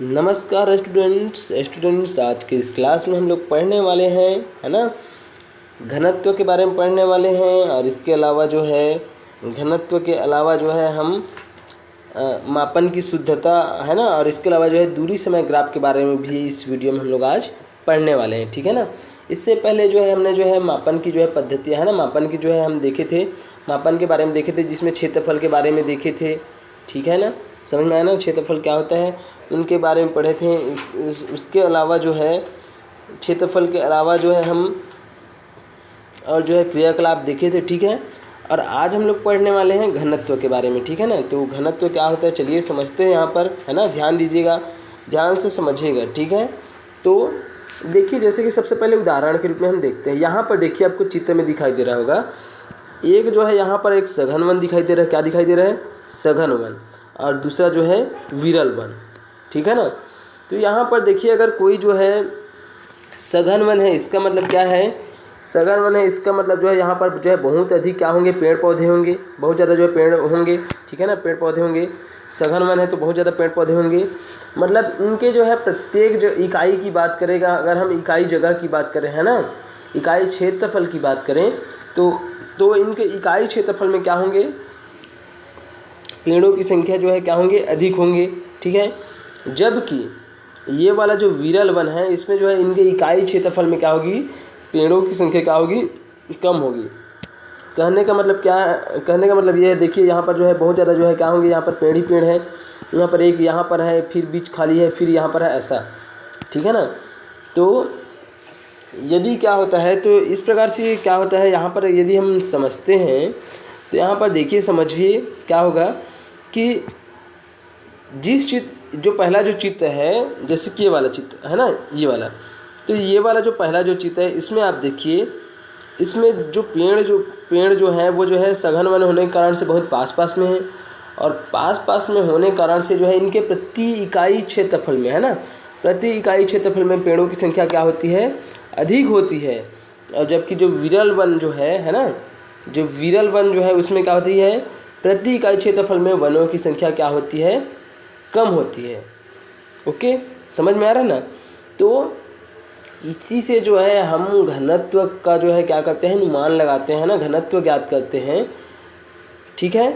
नमस्कार स्टूडेंट्स आज के इस क्लास में हम लोग पढ़ने वाले हैं, है ना, घनत्व के बारे में पढ़ने वाले हैं। और इसके अलावा जो है घनत्व के अलावा जो है हम मापन की शुद्धता, है ना, और इसके अलावा जो है दूरी समय ग्राफ के बारे में भी इस वीडियो में हम लोग आज पढ़ने वाले हैं। ठीक है ना। इससे पहले जो है हमने जो है मापन की जो है पद्धतियाँ, है ना, मापन की जो है हम देखे थे, मापन के बारे में देखे थे, जिसमें क्षेत्रफल के बारे में देखे थे। ठीक है ना, समझ में आया ना, क्षेत्रफल क्या होता है उनके बारे में पढ़े थे। उसके अलावा जो है क्षेत्रफल के अलावा जो है हम और जो है क्रियाकलाप देखे थे। ठीक है। और आज हम लोग पढ़ने वाले हैं घनत्व के बारे में। ठीक है ना। तो घनत्व क्या होता है चलिए समझते हैं यहाँ पर, है ना। ध्यान दीजिएगा, ध्यान से समझिएगा। ठीक है। तो देखिए, जैसे कि सबसे पहले उदाहरण के रूप में हम देखते हैं। यहाँ पर देखिए, आपको चित्र में दिखाई दे रहा होगा, एक जो है यहाँ पर एक सघन वन दिखाई दे रहा है। क्या दिखाई दे रहा है? सघन वन। और दूसरा जो है विरल वन। ठीक है ना। तो यहाँ पर देखिए, अगर कोई जो है सघन वन है, इसका मतलब क्या है? सघन वन है इसका मतलब जो है यहाँ पर जो है बहुत अधिक क्या होंगे? पेड़ पौधे होंगे, बहुत ज़्यादा जो है पेड़ होंगे। ठीक है ना, पेड़ पौधे होंगे। सघन वन है तो बहुत ज़्यादा पेड़ पौधे होंगे। मतलब इनके जो है प्रत्येक जो इकाई की बात करेगा, अगर हम इकाई जगह की बात करें, है ना, इकाई क्षेत्रफल की बात करें तो इनके इकाई क्षेत्रफल में क्या होंगे? पेड़ों की संख्या जो है क्या होंगे? अधिक होंगे। ठीक है। जबकि ये वाला जो विरल वन है, इसमें जो है इनके इकाई क्षेत्रफल में क्या होगी? पेड़ों की संख्या क्या होगी? कम होगी। कहने का मतलब क्या है? कहने का मतलब ये है, देखिए यहाँ पर जो है बहुत ज़्यादा जो है क्या होंगे? यहाँ पर पेड़ ही पेड़ है, यहाँ पर एक यहाँ पर है, फिर बीच खाली है, फिर यहाँ पर है, ऐसा। ठीक है ना। तो यदि क्या होता है, तो इस प्रकार से क्या होता है यहाँ पर, यदि हम समझते हैं तो यहाँ पर देखिए, समझिए क्या होगा कि जिस चित्र, जो पहला जो चित्र है, जैसे कि ये वाला चित्र है ना, ये वाला, तो ये वाला जो पहला जो चित्र है, इसमें आप देखिए, इसमें जो पेड़ जो है वो जो है सघन वन होने के कारण से बहुत पास पास में है। और पास में होने के कारण से जो है इनके प्रति इकाई क्षेत्रफल में, है ना, प्रति इकाई क्षेत्रफल में पेड़ों की संख्या क्या होती है? अधिक होती है। और जबकि जो विरल वन जो है ना, जो विरल वन जो है उसमें क्या होती है? प्रति इकाई क्षेत्रफल में वनों की संख्या क्या होती है? कम होती है। ओके, समझ में आ रहा है ना। तो इसी से जो है हम घनत्व का जो है क्या करते हैं? अनुमान लगाते हैं ना, घनत्व ज्ञात करते हैं। ठीक है।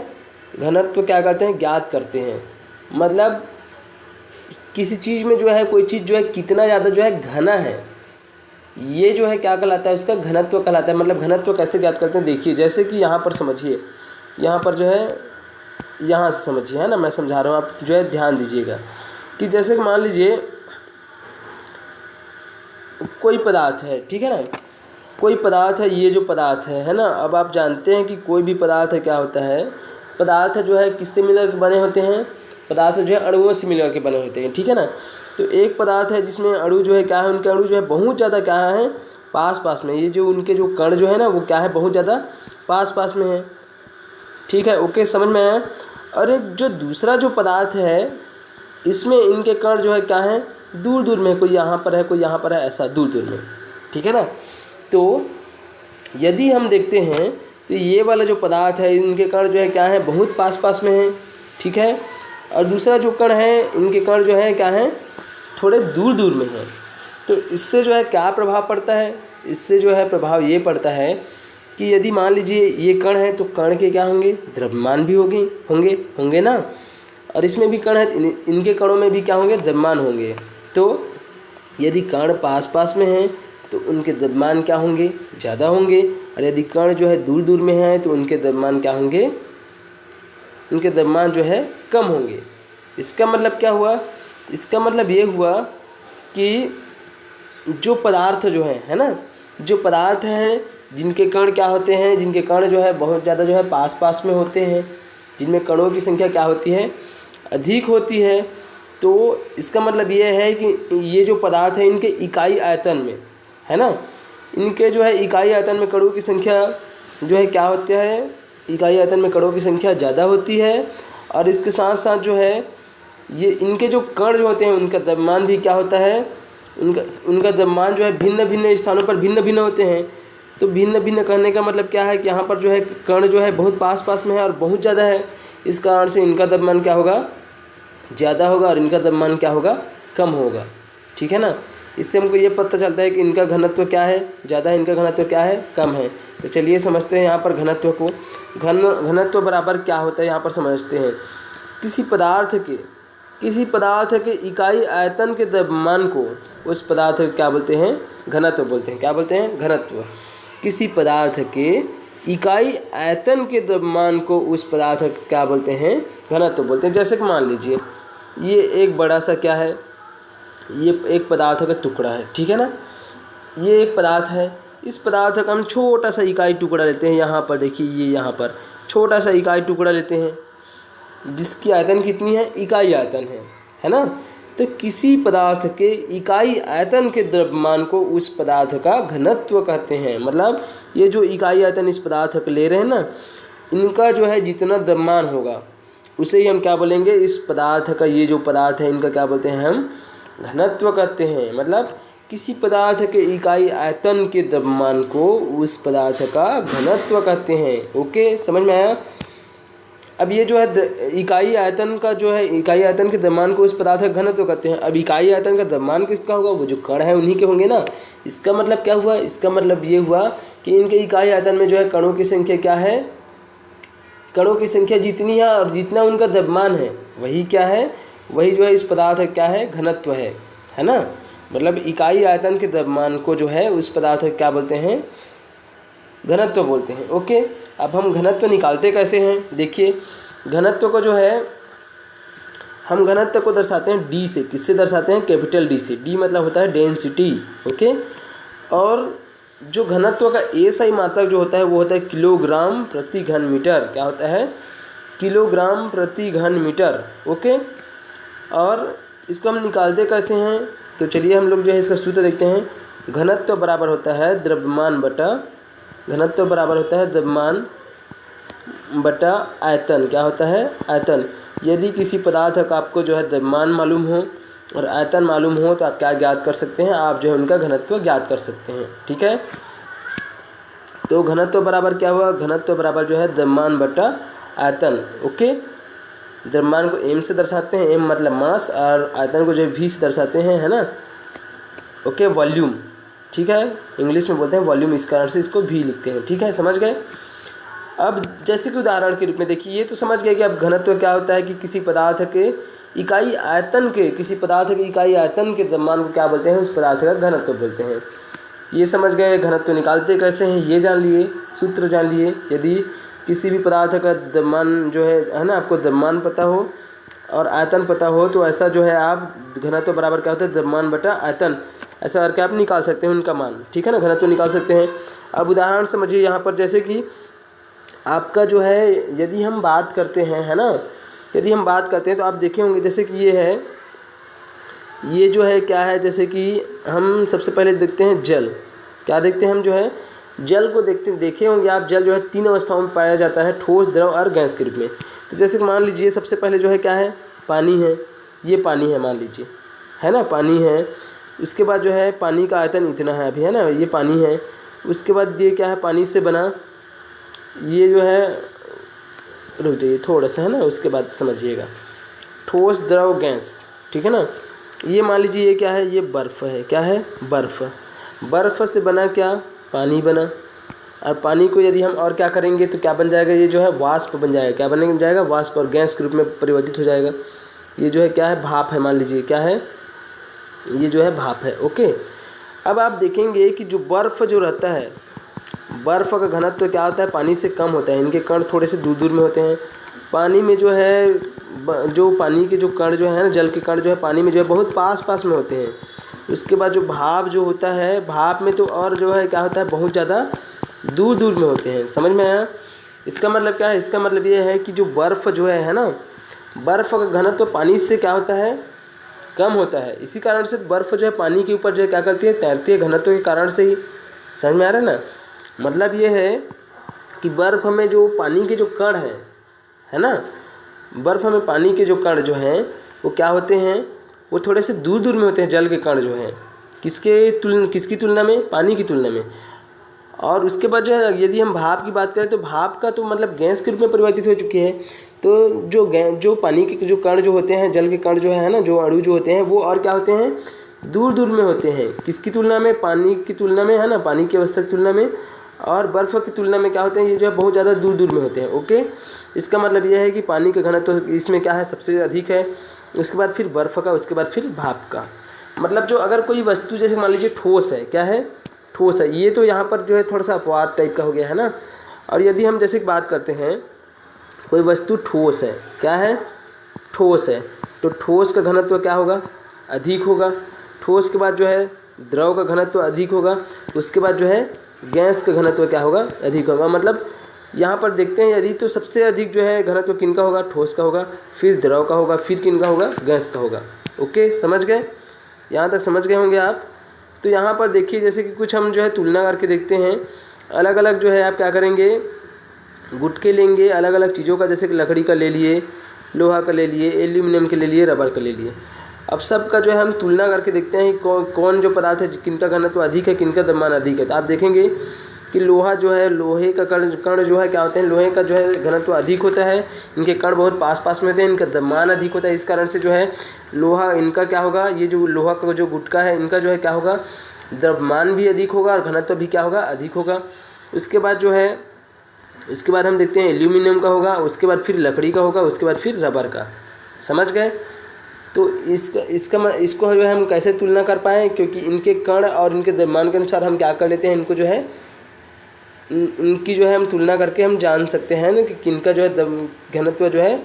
घनत्व क्या करते हैं? ज्ञात करते हैं। मतलब किसी चीज़ में जो है, कोई चीज़ जो है कितना ज़्यादा जो है घना है, ये जो है क्या कहलाता है? उसका घनत्व कहलाता है। मतलब घनत्व कैसे ज्ञात करते हैं? देखिए, जैसे कि यहाँ पर समझिए, यहाँ पर जो है, यहाँ से समझिए, है ना, मैं समझा रहा हूँ, आप जो है ध्यान दीजिएगा कि जैसे कि मान लीजिए कोई पदार्थ है। ठीक है ना, कोई पदार्थ है, ये जो पदार्थ है ना, अब आप जानते हैं कि कोई भी पदार्थ है क्या होता है? पदार्थ जो है किससे मिलकर के बने होते हैं? पदार्थ जो है अणुओं से मिलकर के बने होते हैं। ठीक है ना। तो एक पदार्थ है जिसमें अणु जो है क्या है? उनके अणु जो है बहुत ज़्यादा क्या है? पास में। ये जो उनके जो कण जो है ना, वो क्या है? बहुत ज़्यादा पास में है। ठीक है। ओके, समझ में आया। और एक जो दूसरा जो पदार्थ है, इसमें इनके कण जो है क्या है? दूर में, कोई यहाँ पर है, कोई यहाँ पर है, ऐसा दूर में। ठीक है ना। तो यदि हम देखते हैं तो ये वाला जो पदार्थ है, इनके कण जो है क्या है? बहुत पास में है। ठीक है। और दूसरा जो कण है, इनके कण जो है क्या है? थोड़े दूर में है। तो इससे जो है क्या प्रभाव पड़ता है? इससे जो है प्रभाव ये पड़ता है कि यदि मान लीजिए ये कण है, तो कण के क्या होंगे? द्रव्यमान भी होंगे ना। और इसमें भी कण है, इनके कणों में भी क्या होंगे? द्रव्यमान होंगे। तो यदि कण पास में हैं तो उनके द्रव्यमान क्या होंगे? ज़्यादा होंगे। और यदि कण जो है दूर में हैं तो उनके द्रव्यमान क्या होंगे? उनके द्रव्यमान जो है कम होंगे। इसका मतलब क्या हुआ? इसका मतलब ये हुआ कि जो पदार्थ जो है ना, जो पदार्थ हैं जिनके कण क्या होते हैं? जिनके कण जो है बहुत ज़्यादा जो है पास में होते हैं, जिनमें कणों की संख्या क्या होती है? अधिक होती है। तो इसका मतलब ये है कि ये जो पदार्थ है, इनके इकाई आयतन में, है ना, इनके जो है इकाई आयतन में कणों की संख्या जो है क्या होती है? इकाई आयतन में कणों की संख्या ज़्यादा होती है। और इसके साथ साथ जो है ये इनके जो कण जो होते हैं, उनका द्रव्यमान भी क्या होता है? उनका द्रव्यमान जो है भिन्न स्थानों पर भिन्न होते हैं। तो भिन्न कहने का मतलब क्या है कि यहाँ पर जो है कण जो है बहुत पास में है और बहुत ज़्यादा है। इस कारण से इनका द्रव्यमान क्या होगा? ज़्यादा होगा और इनका द्रव्यमान क्या होगा, कम होगा। ठीक है ना। इससे हमको ये पता चलता है कि इनका घनत्व क्या है, ज़्यादा है, इनका घनत्व क्या है, कम है। तो चलिए समझते हैं यहाँ पर घनत्व को। घनत्व बराबर क्या होता है यहाँ पर समझते हैं। किसी पदार्थ के इकाई आयतन के द्रव्यमान को उस पदार्थ को क्या बोलते हैं, घनत्व बोलते हैं। क्या बोलते हैं, घनत्व। किसी पदार्थ के इकाई आयतन के द्रव्यमान को उस पदार्थ को क्या बोलते हैं, घनत्व बोलते हैं। जैसे कि मान लीजिए ये एक बड़ा सा क्या है, ये एक पदार्थ का टुकड़ा है। ठीक है ना। ये एक पदार्थ है, इस पदार्थ का हम छोटा सा इकाई टुकड़ा लेते हैं। यहाँ पर देखिए, ये यहाँ पर छोटा सा इकाई टुकड़ा लेते हैं जिसकी आयतन कितनी है, इकाई आयतन है ना। तो किसी पदार्थ के इकाई आयतन के द्रव्यमान को उस पदार्थ का घनत्व कहते हैं। मतलब ये जो इकाई आयतन इस पदार्थ का ले रहे हैं ना, इनका जो है जितना द्रव्यमान होगा उसे ही हम क्या बोलेंगे, इस पदार्थ का, ये जो पदार्थ है इनका क्या बोलते हैं, हम घनत्व कहते हैं। मतलब किसी पदार्थ के इकाई आयतन के द्रव्यमान को उस पदार्थ का घनत्व कहते हैं। ओके, समझ में आया। अब ये जो है इकाई आयतन का जो है, इकाई आयतन के द्रव्यमान को उस पदार्थ का घनत्व कहते हैं। अब इकाई आयतन का द्रव्यमान किसका होगा, वो जो कण है उन्हीं के होंगे ना। इसका मतलब क्या हुआ, इसका मतलब ये हुआ कि इनके इकाई आयतन में जो है कणों की संख्या क्या है, कणों की संख्या जितनी है और जितना उनका द्रव्यमान है वही क्या है, वही जो है इस पदार्थ का क्या है, घनत्व है ना। मतलब इकाई आयतन के द्रव्यमान को जो है उस पदार्थ का क्या बोलते हैं, घनत्व बोलते हैं। ओके, अब हम घनत्व निकालते कैसे हैं, देखिए। घनत्व को जो है, हम घनत्व को दर्शाते हैं डी से। किससे दर्शाते हैं, कैपिटल डी से। डी मतलब होता है डेंसिटी। ओके, और जो घनत्व का एसआई मात्रक जो होता है वो होता है किलोग्राम प्रति घन मीटर। क्या होता है, किलोग्राम प्रति घन मीटर। ओके, और इसको हम निकालते कैसे हैं, तो चलिए हम लोग जो है इसका सूत्र देखते हैं। घनत्व बराबर होता है द्रव्यमान बटा, घनत्व बराबर होता है द्रव्यमान बटा आयतन। क्या होता है, आयतन। यदि किसी पदार्थ का आपको जो है द्रव्यमान मालूम हो और आयतन मालूम हो तो आप क्या ज्ञात कर सकते हैं, आप जो है उनका घनत्व ज्ञात कर सकते हैं। ठीक है, तो घनत्व बराबर क्या हुआ, घनत्व बराबर जो है द्रव्यमान बटा आयतन। ओके, द्रव्यमान को एम से दर्शाते हैं, एम मतलब मास, और आयतन को जो वी से दर्शाते हैं, है ना। Okay, volume. ठीक है, इंग्लिश में बोलते हैं वॉल्यूम, इस कारण से इसको भी लिखते हैं। ठीक है, समझ गए। अब जैसे कि उदाहरण के रूप में देखिए, ये तो समझ गए कि अब घनत्व क्या होता है कि किसी पदार्थ के इकाई आयतन के, किसी पदार्थ के इकाई आयतन के द्रव्यमान को क्या बोलते हैं, उस पदार्थ का घनत्व बोलते हैं। ये समझ गए। घनत्व निकालते कैसे हैं ये जान लिए, सूत्र जान लिए। यदि किसी भी पदार्थ का द्रव्यमान जो है ना, आपको द्रव्यमान पता हो और आयतन पता हो तो ऐसा जो है आप घनत्व बराबर क्या होता है, द्रव्यमान बटा आयतन, ऐसा करके आप निकाल सकते हैं उनका मान। ठीक है ना, घनत्व निकाल सकते हैं। अब उदाहरण समझिए यहाँ पर, जैसे कि आपका जो है, यदि हम बात करते हैं, है ना, यदि हम बात करते हैं तो आप देखे होंगे जैसे कि ये है, ये जो है क्या है, जैसे कि हम सबसे पहले देखते हैं जल। क्या देखते हैं हम, जो है जल को देखे होंगे आप। जल जो है 3 अवस्थाओं में पाया जाता है, ठोस, द्रव और गैस के रूप में। तो जैसे कि मान लीजिए सबसे पहले जो है क्या है, पानी है। ये पानी है मान लीजिए, है ना, पानी है। उसके बाद जो है पानी का आयतन इतना है अभी, है ना, ये पानी है। उसके बाद ये क्या है, पानी से बना, ये जो है, रुक जाइए थोड़ा सा, है ना, उसके बाद समझिएगा, ठोस, द्रव, गैस। ठीक है ना। ये मान लीजिए ये क्या है, ये बर्फ़ है। क्या है, बर्फ़। बर्फ़ से बना क्या, पानी बना। और पानी को यदि हम और क्या करेंगे तो क्या बन जाएगा, ये जो है वाष्प बन जाएगा। क्या बन जाएगा, वाष्प, और गैस के रूप में परिवर्तित हो जाएगा। ये जो है क्या है, भाप है। मान लीजिए क्या है, ये जो है भाप है। ओके, अब आप देखेंगे कि जो बर्फ़ जो रहता है, बर्फ़ का घनत्व तो क्या होता है, पानी से कम होता है। इनके कण थोड़े से दूर दूर में होते हैं। पानी में जो है, जो पानी के जो कण जो है ना, जल के कण जो है पानी में जो है बहुत पास पास में होते हैं। उसके बाद जो भाप जो होता है, भाप में तो और जो है क्या होता है, बहुत ज़्यादा दूर दूर में होते हैं। समझ में आया। इसका मतलब क्या है, इसका मतलब ये है कि जो बर्फ़ जो है ना, बर्फ़ का घनत्व तो पानी से क्या होता है, कम होता है। इसी कारण से बर्फ़ जो है पानी के ऊपर जो है क्या करती है, तैरती है, घनत्व के कारण से ही। समझ में आ रहा है ना। मतलब ये है कि बर्फ़ में जो पानी के जो कण हैं, है ना, बर्फ़ में पानी के जो कण जो हैं वो क्या होते हैं, वो थोड़े से दूर दूर में होते हैं। जल के कण जो हैं किसकी तुलना में, पानी की तुलना में। और उसके बाद जो है यदि हम भाप की बात करें तो भाप का तो मतलब गैस के रूप में परिवर्तित हो चुकी है। तो जो पानी के जो कण जो होते हैं, जल के कण जो है ना, जो अणु जो होते हैं वो और क्या होते हैं, दूर दूर में होते हैं। किसकी तुलना में, पानी की तुलना में, है ना, पानी की अवस्था की तुलना में। और बर्फ़ की तुलना में क्या होते हैं, ये जो है बहुत ज़्यादा दूर दूर में होते हैं। ओके, इसका मतलब यह है कि पानी का घनत्व तो इसमें क्या है, सबसे अधिक है। उसके बाद फिर बर्फ़ का, उसके बाद फिर भाप का। मतलब जो अगर कोई वस्तु जैसे मान लीजिए ठोस है, क्या है, ठोस है, ये तो यहाँ पर जो है थोड़ा सा अपवाद टाइप का हो गया है ना। और यदि हम जैसे बात करते हैं कोई वस्तु ठोस है, क्या है, ठोस है, तो ठोस का घनत्व क्या होगा, अधिक होगा। ठोस के बाद जो है द्रव का घनत्व अधिक होगा। उसके बाद जो है गैस का घनत्व क्या होगा, अधिक होगा। मतलब यहाँ पर देखते हैं यदि तो सबसे अधिक जो है घनत्व किनका होगा, ठोस का होगा, फिर द्रव का होगा, फिर किनका होगा, गैस का होगा। ओके, समझ गए, यहाँ तक समझ गए होंगे आप। तो यहाँ पर देखिए जैसे कि कुछ हम जो है तुलना करके देखते हैं। अलग अलग जो है आप क्या करेंगे, गुटके लेंगे अलग अलग चीज़ों का, जैसे कि लकड़ी का ले लिए, लोहा का ले लिए, एल्यूमिनियम के ले लिए, रबर का ले लिए। अब सब का जो है हम तुलना करके देखते हैं कौन जो पदार्थ है किनका घनत्व अधिक है, किनका द्रव्यमान अधिक है। तो आप देखेंगे कि लोहा जो है, लोहे का कण जो है क्या होते हैं, लोहे का जो है घनत्व अधिक होता है, इनके कण बहुत पास पास में होते हैं, इनका द्रव्यमान अधिक होता है। इस कारण से जो है लोहा, इनका क्या होगा, ये जो लोहा का जो गुटका है इनका जो है क्या होगा, द्रव्यमान भी अधिक होगा और घनत्व भी क्या होगा, अधिक होगा। उसके बाद जो है, उसके बाद हम देखते हैं एल्यूमिनियम का होगा, उसके बाद फिर लकड़ी का होगा, उसके बाद फिर रबर का। समझ गए। तो इसको जो है हम कैसे तुलना कर पाएँ, क्योंकि इनके कण और इनके द्रव्यमान के अनुसार हम क्या कर लेते हैं, इनको जो है उनकी जो है हम तुलना करके हम जान सकते हैं ना कि किनका जो है घनत्व जो है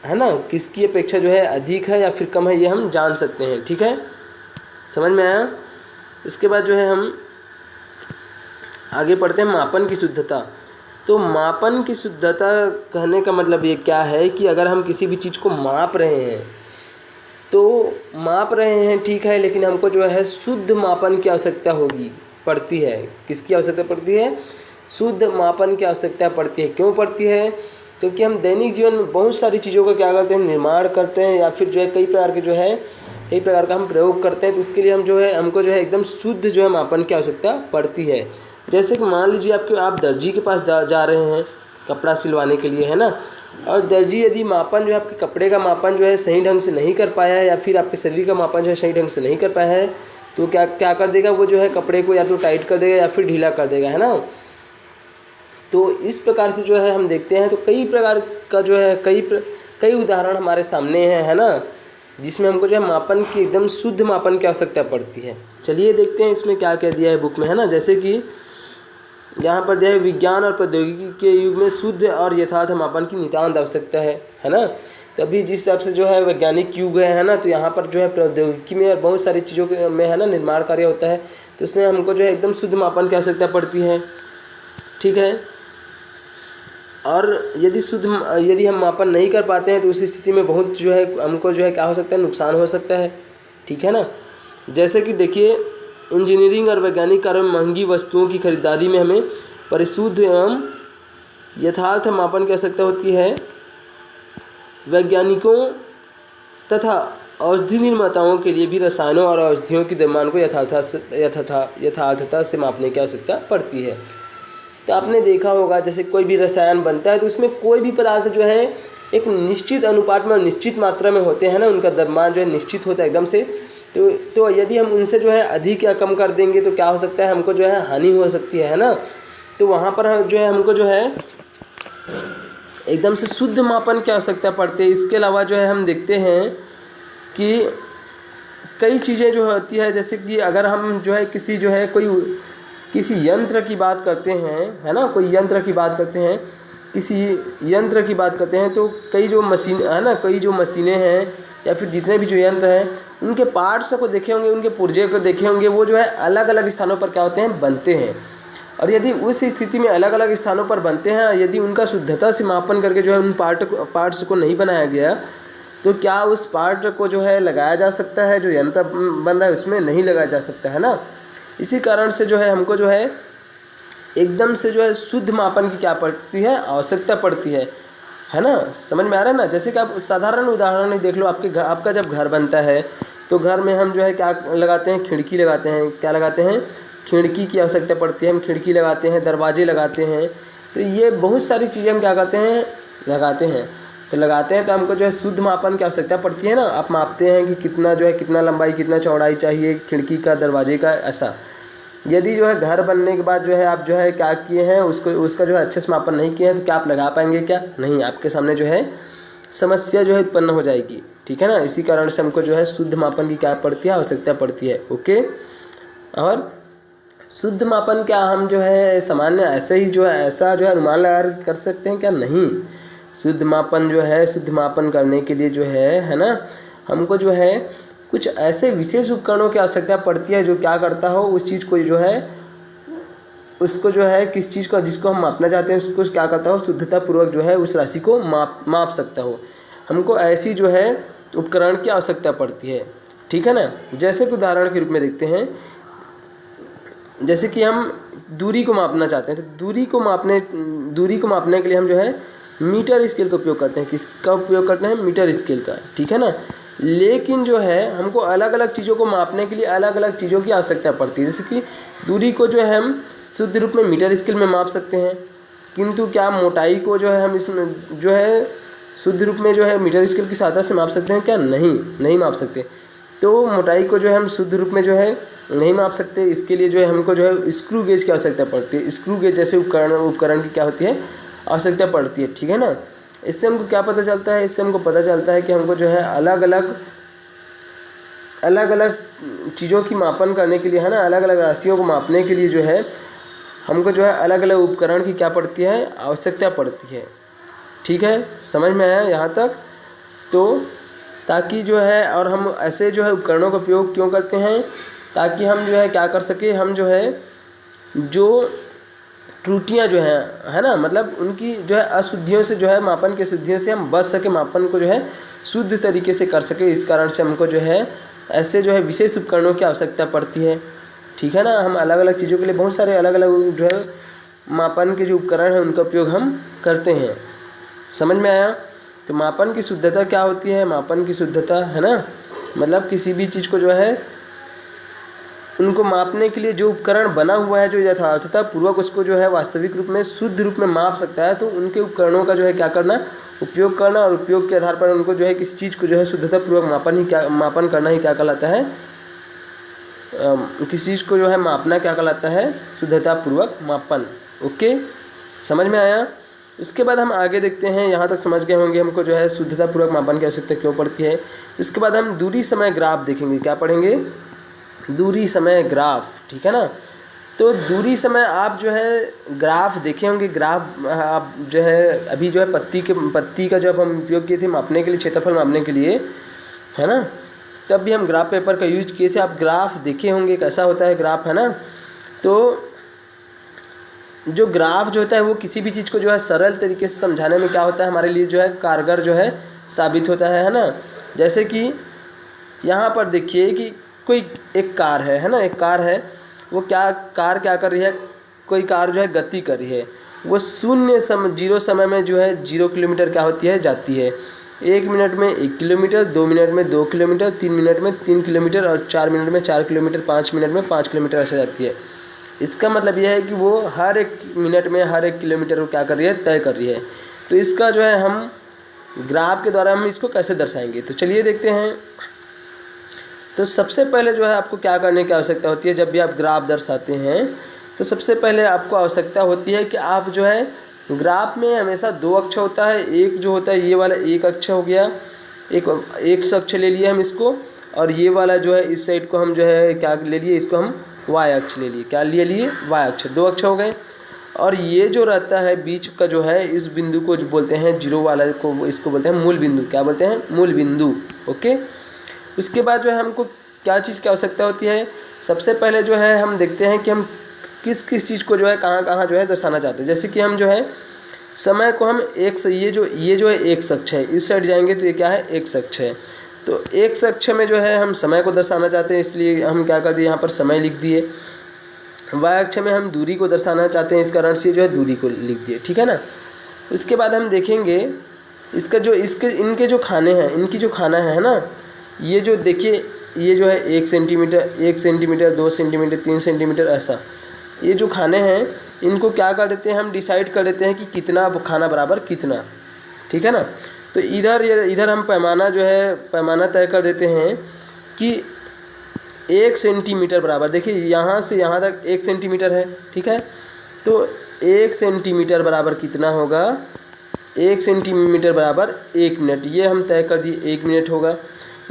ना, किसकी अपेक्षा जो है अधिक है या फिर कम है, ये हम जान सकते हैं। ठीक है, समझ में आया। इसके बाद जो है हम आगे पढ़ते हैं मापन की शुद्धता। तो मापन की शुद्धता कहने का मतलब ये क्या है कि अगर हम किसी भी चीज़ को माप रहे हैं तो माप रहे हैं, ठीक है, लेकिन हमको जो है शुद्ध मापन की आवश्यकता पड़ती है। किसकी आवश्यकता पड़ती है, शुद्ध मापन की आवश्यकता पड़ती है। क्यों पड़ती है, क्योंकि हम दैनिक जीवन में बहुत सारी चीज़ों का क्या करते हैं, निर्माण करते हैं, या फिर जो है कई प्रकार का हम प्रयोग करते हैं। तो उसके लिए हमको जो है एकदम शुद्ध जो है मापन की आवश्यकता पड़ती है। जैसे कि मान लीजिए आप दर्जी के पास जा रहे हैं कपड़ा सिलवाने के लिए, है ना, और दर्जी यदि मापन जो है आपके कपड़े का मापन जो है सही ढंग से नहीं कर पाया है, या फिर आपके शरीर का मापन जो है सही ढंग से नहीं कर पाया है, तो क्या कर देगा, वो जो है कपड़े को या तो टाइट कर देगा या फिर ढीला कर देगा, है ना। तो इस प्रकार से जो है हम देखते हैं, तो कई प्रकार का जो है कई उदाहरण हमारे सामने हैं, है ना, जिसमें हमको जो है मापन की एकदम शुद्ध मापन की आवश्यकता पड़ती है। चलिए देखते हैं इसमें क्या क्या दिया है बुक में, है ना। जैसे कि यहाँ पर दिया है विज्ञान और प्रौद्योगिकी के युग में शुद्ध और यथार्थ मापन की नितांत आवश्यकता है ना। तभी जिस हिसाब से जो है वैज्ञानिक युग है ना, तो यहाँ पर जो है प्रौद्योगिकी में और बहुत सारी चीज़ों में, है ना, निर्माण कार्य होता है, तो उसमें हमको जो है एकदम शुद्ध मापन की आवश्यकता पड़ती है। ठीक है, और यदि हम मापन नहीं कर पाते हैं तो उस स्थिति में बहुत जो है हमको जो है क्या हो सकता है, नुकसान हो सकता है। ठीक है ना। जैसे कि देखिए इंजीनियरिंग और वैज्ञानिक कार्यों में महंगी वस्तुओं की खरीदारी में हमें परिशुद्ध एवं यथार्थ मापन की आवश्यकता होती है। वैज्ञानिकों तथा औषधि निर्माताओं के लिए भी रसायनों और औषधियों की द्रव्यमान को यथार्थता से मापने की आवश्यकता पड़ती है। तो आपने देखा होगा जैसे कोई भी रसायन बनता है तो उसमें कोई भी पदार्थ जो है एक निश्चित अनुपात में और निश्चित मात्रा में होते हैं ना, उनका द्रव्यमान जो है निश्चित होता है एकदम से। तो यदि हम उनसे जो है अधिक या कम कर देंगे तो क्या हो सकता है, हमको जो है हानि हो सकती है ना। तो वहाँ पर जो है हमको जो है एकदम से शुद्ध मापन की आवश्यकता पड़ती है। इसके अलावा जो है हम देखते हैं कि कई चीज़ें जो होती है, जैसे कि अगर हम जो है किसी यंत्र की बात करते हैं, है ना, किसी यंत्र की बात करते हैं तो कई जो मशीनें हैं या फिर जितने भी जो यंत्र हैं उनके पार्ट्स को देखे होंगे, उनके पुर्जे को देखे होंगे, वो जो है अलग अलग स्थानों पर क्या होते हैं, बनते हैं। और यदि उस स्थिति में अलग अलग स्थानों पर बनते हैं, यदि उनका शुद्धता से मापन करके जो है उन पार्ट्स को नहीं बनाया गया, तो क्या उस पार्ट को जो है लगाया जा सकता है, जो यंत्र बन रहा है उसमें नहीं लगाया जा सकता, है ना। इसी कारण से जो है हमको जो है एकदम से जो है शुद्ध मापन की क्या पड़ती है, आवश्यकता पड़ती है ना। समझ में आ रहा है ना। जैसे कि आप साधारण उदाहरण ही देख लो, आपका जब घर बनता है तो घर में हम जो है क्या लगाते हैं, खिड़की लगाते हैं, क्या लगाते हैं, खिड़की की आवश्यकता पड़ती है, हम खिड़की लगाते हैं, दरवाजे लगाते हैं, तो ये बहुत सारी चीज़ें हम क्या करते हैं, लगाते हैं। तो लगाते हैं तो हमको जो है शुद्ध मापन की आवश्यकता पड़ती है ना। आप मापते हैं कि कितना जो है, कितना लंबाई कितना चौड़ाई चाहिए खिड़की का, दरवाजे का, ऐसा। यदि जो है घर बनने के बाद जो है आप जो है क्या किए हैं, उसका जो है अच्छे से मापन नहीं किए हैं, तो क्या आप लगा पाएंगे क्या? नहीं, आपके सामने जो है समस्या जो है उत्पन्न हो जाएगी, ठीक है ना। इसी कारण से हमको जो है शुद्ध मापन की क्या पड़ती है, आवश्यकता पड़ती है। ओके। और शुद्ध मापन क्या हम जो है सामान्य ऐसे ही जो है ऐसा जो है अनुमान लगा कर सकते हैं क्या? नहीं। शुद्ध मापन जो है, शुद्ध मापन करने के लिए जो है ना, हमको जो है कुछ ऐसे विशेष उपकरणों की आवश्यकता पड़ती है जो क्या करता हो, उस चीज़ को जो है, उसको जो है किस चीज़ को जिसको हम मापना चाहते हैं उसको क्या करता हो, शुद्धतापूर्वक जो है उस राशि को माप सकता हो। हमको ऐसी जो है उपकरण की आवश्यकता पड़ती है, ठीक है ना। जैसे कि उदाहरण के रूप में देखते हैं, जैसे कि हम दूरी को मापना चाहते हैं, तो दूरी को मापने के लिए हम जो है मीटर स्केल का उपयोग करते हैं। किसका उपयोग करते हैं? मीटर स्केल का, ठीक है ना। लेकिन जो है हमको अलग अलग चीज़ों को मापने के लिए अलग अलग चीज़ों की आवश्यकता पड़ती है। जैसे कि दूरी को जो है हम शुद्ध रूप में मीटर स्केल में माप सकते हैं, किंतु क्या मोटाई को जो है हम इसमें जो है शुद्ध रूप में जो है मीटर स्केल की सहायता से माप सकते हैं क्या? नहीं माप सकते। तो मोटाई को जो है हम शुद्ध रूप में जो है नहीं माप सकते। इसके लिए जो है हमको जो है स्क्रू गेज की आवश्यकता पड़ती है। स्क्रू गेज जैसे उपकरण की क्या होती है, आवश्यकता पड़ती है, ठीक है ना। इससे हमको क्या पता चलता है? इससे हमको पता चलता है कि हमको जो है अलग अलग चीज़ों की मापन करने के लिए, है ना, अलग अलग राशियों को मापने के लिए जो है हमको जो है अलग अलग उपकरण की क्या पड़ती है, आवश्यकता पड़ती है, ठीक है। समझ में आया यहाँ तक? तो ताकि जो है, और हम ऐसे जो है उपकरणों का उपयोग क्यों करते हैं? ताकि हम जो है क्या कर सके, हम जो है जो त्रुटियां जो है ना, मतलब उनकी जो है अशुद्धियों से जो है, मापन की अशुद्धियों से हम बच सके, मापन को जो है शुद्ध तरीके से कर सके। इस कारण से हमको जो है ऐसे जो है विशेष उपकरणों की आवश्यकता पड़ती है, ठीक है ना। हम अलग अलग चीज़ों के लिए बहुत सारे अलग अलग जो है मापन के जो उपकरण हैं उनका उपयोग हम करते हैं। समझ में आया? तो मापन की शुद्धता क्या होती है? मापन की शुद्धता, है ना, मतलब किसी भी चीज़ को जो है उनको मापने के लिए जो उपकरण बना हुआ है, जो यथार्थता पूर्वक उसको जो है वास्तविक रूप में शुद्ध रूप में माप सकता है, तो उनके उपकरणों का जो है क्या करना, उपयोग करना। और उपयोग के आधार पर उनको जो है किसी चीज़ को जो है शुद्धता पूर्वक मापन करना ही क्या कहलाता है, किसी चीज़ को जो है मापना क्या कहलाता है, शुद्धता पूर्वक मापन। ओके, समझ में आया? उसके बाद हम आगे देखते हैं। यहाँ तक समझ गए होंगे हमको जो है शुद्धता पूर्वक मापन की आवश्यकता क्यों पड़ती है। उसके बाद हम दूरी समय ग्राफ देखेंगे। क्या पढ़ेंगे? दूरी समय ग्राफ, ठीक है ना। तो दूरी समय आप जो है ग्राफ देखे होंगे। ग्राफ आप जो है अभी जो है पत्ती का जब हम उपयोग किए थे मापने के लिए, क्षेत्रफल मापने के लिए, है ना, तब भी हम ग्राफ पेपर का यूज किए थे। आप ग्राफ देखे होंगे कैसा होता है ग्राफ, है ना। तो जो ग्राफ जो होता है वो किसी भी चीज़ को जो है सरल तरीके से समझाने में क्या होता है, हमारे लिए जो है कारगर जो है साबित होता है ना। जैसे कि यहाँ पर देखिए कि कोई एक कार है ना, एक कार है, वो कार क्या कर रही है, कोई कार जो है गति कर रही है। वो जीरो समय में जो है 0 किलोमीटर क्या होती है, जाती है। 1 मिनट में 1 किलोमीटर, 2 मिनट में 2 किलोमीटर, 3 मिनट में 3 किलोमीटर और 4 मिनट में 4 किलोमीटर, 5 मिनट में 5 किलोमीटर ऐसे जाती है। इसका मतलब यह है कि वो हर 1 मिनट में हर 1 किलोमीटर को क्या कर रही है, तय कर रही है। तो इसका जो है हम ग्राफ के द्वारा हम इसको कैसे दर्शाएंगे, तो चलिए देखते हैं। तो सबसे पहले जो है आपको क्या करने की आवश्यकता होती है, जब भी आप ग्राफ दर्शाते हैं तो सबसे पहले आपको आवश्यकता होती है कि आप जो है ग्राफ में हमेशा 2 अक्ष होता है। एक जो होता है ये वाला एक अक्ष हो गया, एक अक्ष ले लिया हम इसको, और ये वाला जो है इस साइड को हम जो है क्या ले लिए, इसको हम y अक्ष ले लिए। क्या लिए y अक्ष, 2 अक्ष हो गए। और ये जो रहता है बीच का जो है, इस बिंदु को जो बोलते हैं जीरो वाला को, इसको बोलते हैं मूल बिंदु। क्या बोलते हैं? मूल बिंदु। ओके। उसके बाद जो है हमको क्या चीज़ की आवश्यकता होती है, सबसे पहले जो है हम देखते हैं कि हम किस किस चीज़ को जो है कहाँ जो है दर्शाना चाहते हैं। जैसे कि हम जो है समय को हम ये जो है एक अक्ष है, इस साइड जाएंगे तो ये क्या है, एक अक्ष है। तो एक अक्ष में जो है हम समय को दर्शाना चाहते हैं, इसलिए हम क्या कर दिए, यहाँ पर समय लिख दिए। y अक्ष में हम दूरी को दर्शाना चाहते हैं, इस कारण से जो है दूरी को लिख दिए, ठीक है ना। उसके बाद हम देखेंगे इसका जो इनके जो खाने हैं, इनकी जो खाना है ना, ये जो देखिए ये जो है 1 सेंटीमीटर 2 सेंटीमीटर 3 सेंटीमीटर ऐसा, ये जो खाने हैं इनको क्या कर देते हैं हम डिसाइड कर देते हैं कि कितना खाना बराबर कितना, ठीक है ना। तो इधर हम पैमाना तय कर देते हैं कि 1 सेंटीमीटर बराबर, देखिए यहाँ से यहाँ तक 1 सेंटीमीटर है, ठीक है। तो 1 सेंटीमीटर बराबर कितना होगा, 1 सेंटीमीटर बराबर 1 मिनट, ये हम तय कर दिए 1 मिनट होगा।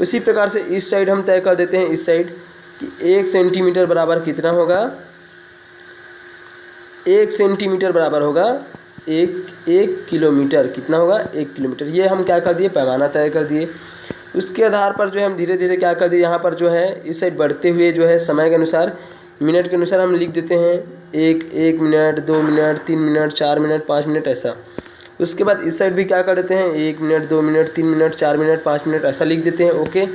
उसी प्रकार से इस साइड हम तय कर देते हैं, इस साइड कि 1 सेंटीमीटर बराबर कितना होगा, 1 सेंटीमीटर बराबर होगा 1 किलोमीटर, कितना होगा 1 किलोमीटर। ये हम क्या कर दिए, पैमाना तय कर दिए। उसके आधार पर जो है हम धीरे धीरे क्या कर दिए, यहाँ पर जो है इस साइड बढ़ते हुए जो है समय के अनुसार, मिनट के अनुसार हम लिख देते हैं 1 minute 2 minute 3 minute 4 minute 5 minute ऐसा। उसके बाद इस साइड भी क्या कर देते हैं 1 minute 2 minute 3 minute 4 minute 5 minute ऐसा लिख देते हैं, ओके।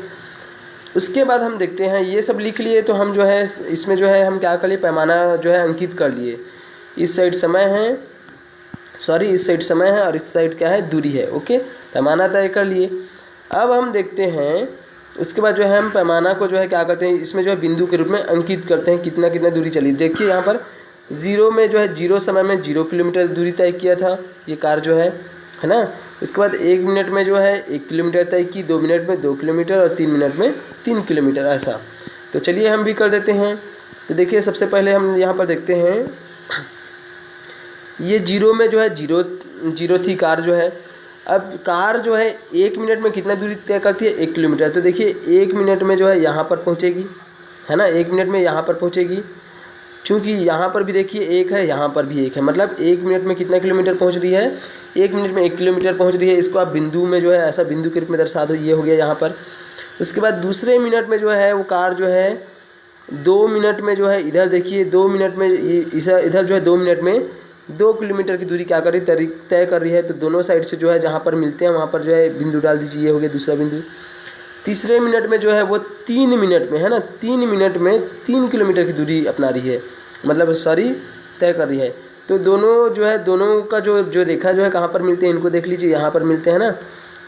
उसके बाद हम देखते हैं ये सब लिख लिए, तो हम जो है इसमें जो है हम क्या कर लिए, पैमाना जो है अंकित कर लिए। इस साइड समय है, इस साइड समय है और इस साइड क्या है, दूरी है, ओके। पैमाना तय कर लिए। अब हम देखते हैं उसके बाद जो है हम पैमाना को जो है क्या करते हैं, इसमें जो है बिंदु के रूप में अंकित करते हैं कितना कितना दूरी चली। देखिए यहाँ पर 0 में जो है 0 समय में 0 किलोमीटर दूरी तय किया था ये कार जो है ना। उसके बाद 1 मिनट में जो है 1 किलोमीटर तय की, 2 मिनट में 2 किलोमीटर और 3 मिनट में 3 किलोमीटर ऐसा। तो चलिए हम भी कर देते हैं। तो देखिए सबसे पहले हम यहाँ पर देखते हैं, ये 0 में जो है जीरो थी कार जो है। अब कार जो है 1 मिनट में कितना दूरी तय करती है, 1 किलोमीटर। तो देखिए 1 मिनट में जो है यहाँ पर पहुँचेगी, है ना, 1 मिनट में यहाँ पर पहुँचेगी। चूँकि यहाँ पर भी देखिए 1 है, यहाँ पर भी 1 है, मतलब 1 मिनट में कितना किलोमीटर पहुँच रही है, 1 मिनट में 1 किलोमीटर पहुँच रही है। इसको आप बिंदु में जो है ऐसा बिंदु के रूप में दर्शा दो, ये हो गया यहाँ पर। उसके बाद दूसरे मिनट में जो है वो कार जो है 2 मिनट में जो है, इधर देखिए 2 मिनट में इधर जो है 2 मिनट में 2 किलोमीटर की दूरी क्या कर रही, तय कर रही है। तो दोनों साइड से जो है जहाँ पर मिलते हैं वहाँ पर जो है बिंदु डाल दीजिए, ये हो गया दूसरा बिंदु। तीसरे मिनट में जो है वो 3 मिनट में, है ना, 3 मिनट में 3 किलोमीटर की दूरी अपना रही है, मतलब तय कर रही है। तो दोनों जो है, दोनों का जो रेखा जो है कहाँ पर मिलते हैं, इनको देख लीजिए, यहाँ पर मिलते हैं ना।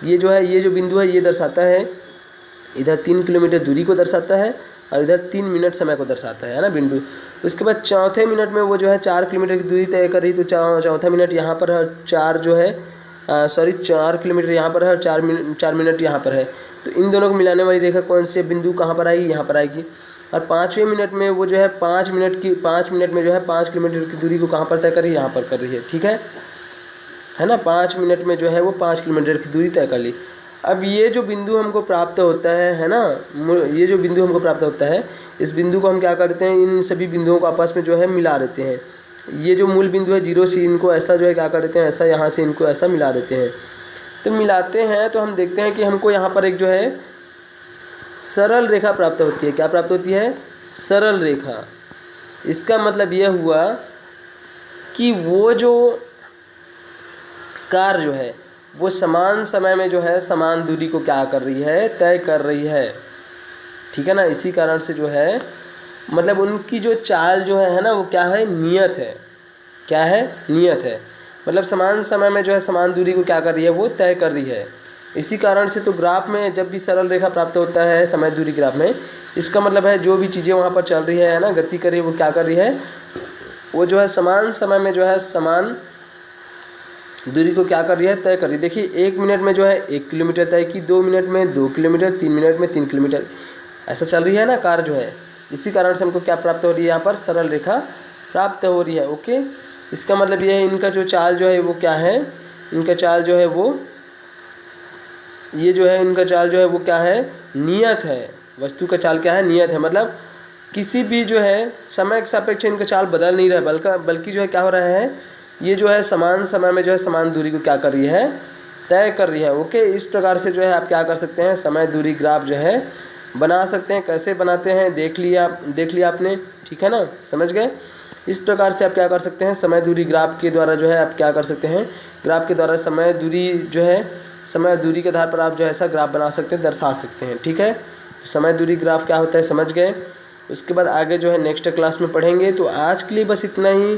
ये जो है, ये जो बिंदु है ये दर्शाता है, इधर 3 किलोमीटर दूरी को दर्शाता है और इधर 3 मिनट समय को दर्शाता है ना बिंदु। उसके बाद चौथे मिनट में वो जो है 4 किलोमीटर की दूरी तय कर रही। तो चौथा मिनट यहाँ पर है, 4 किलोमीटर यहाँ पर है, 4 मिनट यहाँ पर है। तो इन दोनों को मिलाने वाली रेखा कौन से बिंदु कहाँ पर आएगी, यहाँ पर आएगी। और 5वें मिनट में वो जो है 5 मिनट में जो है 5 किलोमीटर की दूरी को कहाँ पर तय कर रही है, यहाँ पर कर रही है, ठीक है ना। 5 मिनट में जो है वो 5 किलोमीटर की दूरी तय कर ली। अब ये जो बिंदु हमको प्राप्त होता है ना, ये जो बिंदु हमको प्राप्त होता है, इस बिंदु को हम क्या करते हैं, इन सभी बिंदुओं को आपस में जो है मिला देते हैं। ये जो मूल बिंदु है 0 से, इनको ऐसा जो है क्या कर देते हैं, ऐसा यहाँ से इनको ऐसा मिला देते हैं। तो मिलाते हैं तो हम देखते हैं कि हमको यहाँ पर एक जो है सरल रेखा प्राप्त होती है। क्या प्राप्त होती है, सरल रेखा। इसका मतलब यह हुआ कि वो जो कार जो है वो समान समय में जो है समान दूरी को क्या कर रही है, तय कर रही है, ठीक है ना। इसी कारण से जो है मतलब उनकी जो चाल जो है ना वो क्या है, नियत है। क्या है, नियत है, मतलब समान समय में जो है समान दूरी को क्या कर रही है, वो तय कर रही है। इसी कारण से तो ग्राफ में जब भी सरल रेखा प्राप्त होता है समय दूरी ग्राफ में, इसका मतलब है जो भी चीज़ें वहाँ पर चल रही है ना, गति कर रही है, वो क्या कर रही है, वो जो है समान समय में जो है समान दूरी को क्या कर रही है, तय कर रही है। देखिए 1 मिनट में जो है 1 किलोमीटर तय की, 2 मिनट में 2 किलोमीटर, 3 मिनट में 3 किलोमीटर ऐसा चल रही है ना कार जो है। इसी कारण से हमको क्या प्राप्त हो रही है, यहाँ पर सरल रेखा प्राप्त हो रही है, ओके। इसका मतलब ये है इनका जो चाल जो है वो क्या है, इनका चाल जो है वो, ये जो है इनका चाल जो है वो क्या है, नियत है। वस्तु का चाल क्या है, नियत है, मतलब किसी भी जो है समय के सापेक्ष इनका चाल बदल नहीं रहा है, बल्कि जो है क्या हो रहा है, ये जो है समान समय में जो है समान दूरी को क्या कर रही है, तय कर रही है, ओके। इस प्रकार से जो है आप क्या कर सकते हैं, समय दूरी ग्राफ जो है बना सकते हैं। कैसे बनाते हैं देख लिया आपने, ठीक है ना, समझ गए। इस प्रकार से आप क्या कर सकते हैं, समय दूरी ग्राफ के द्वारा जो है आप क्या कर सकते हैं, ग्राफ के द्वारा समय दूरी जो है, समय दूरी के आधार पर आप जो ऐसा ग्राफ बना सकते हैं, दर्शा सकते हैं, ठीक है। समय दूरी ग्राफ क्या होता है समझ गए। उसके बाद आगे जो है नेक्स्ट क्लास में पढ़ेंगे। तो आज के लिए बस इतना ही।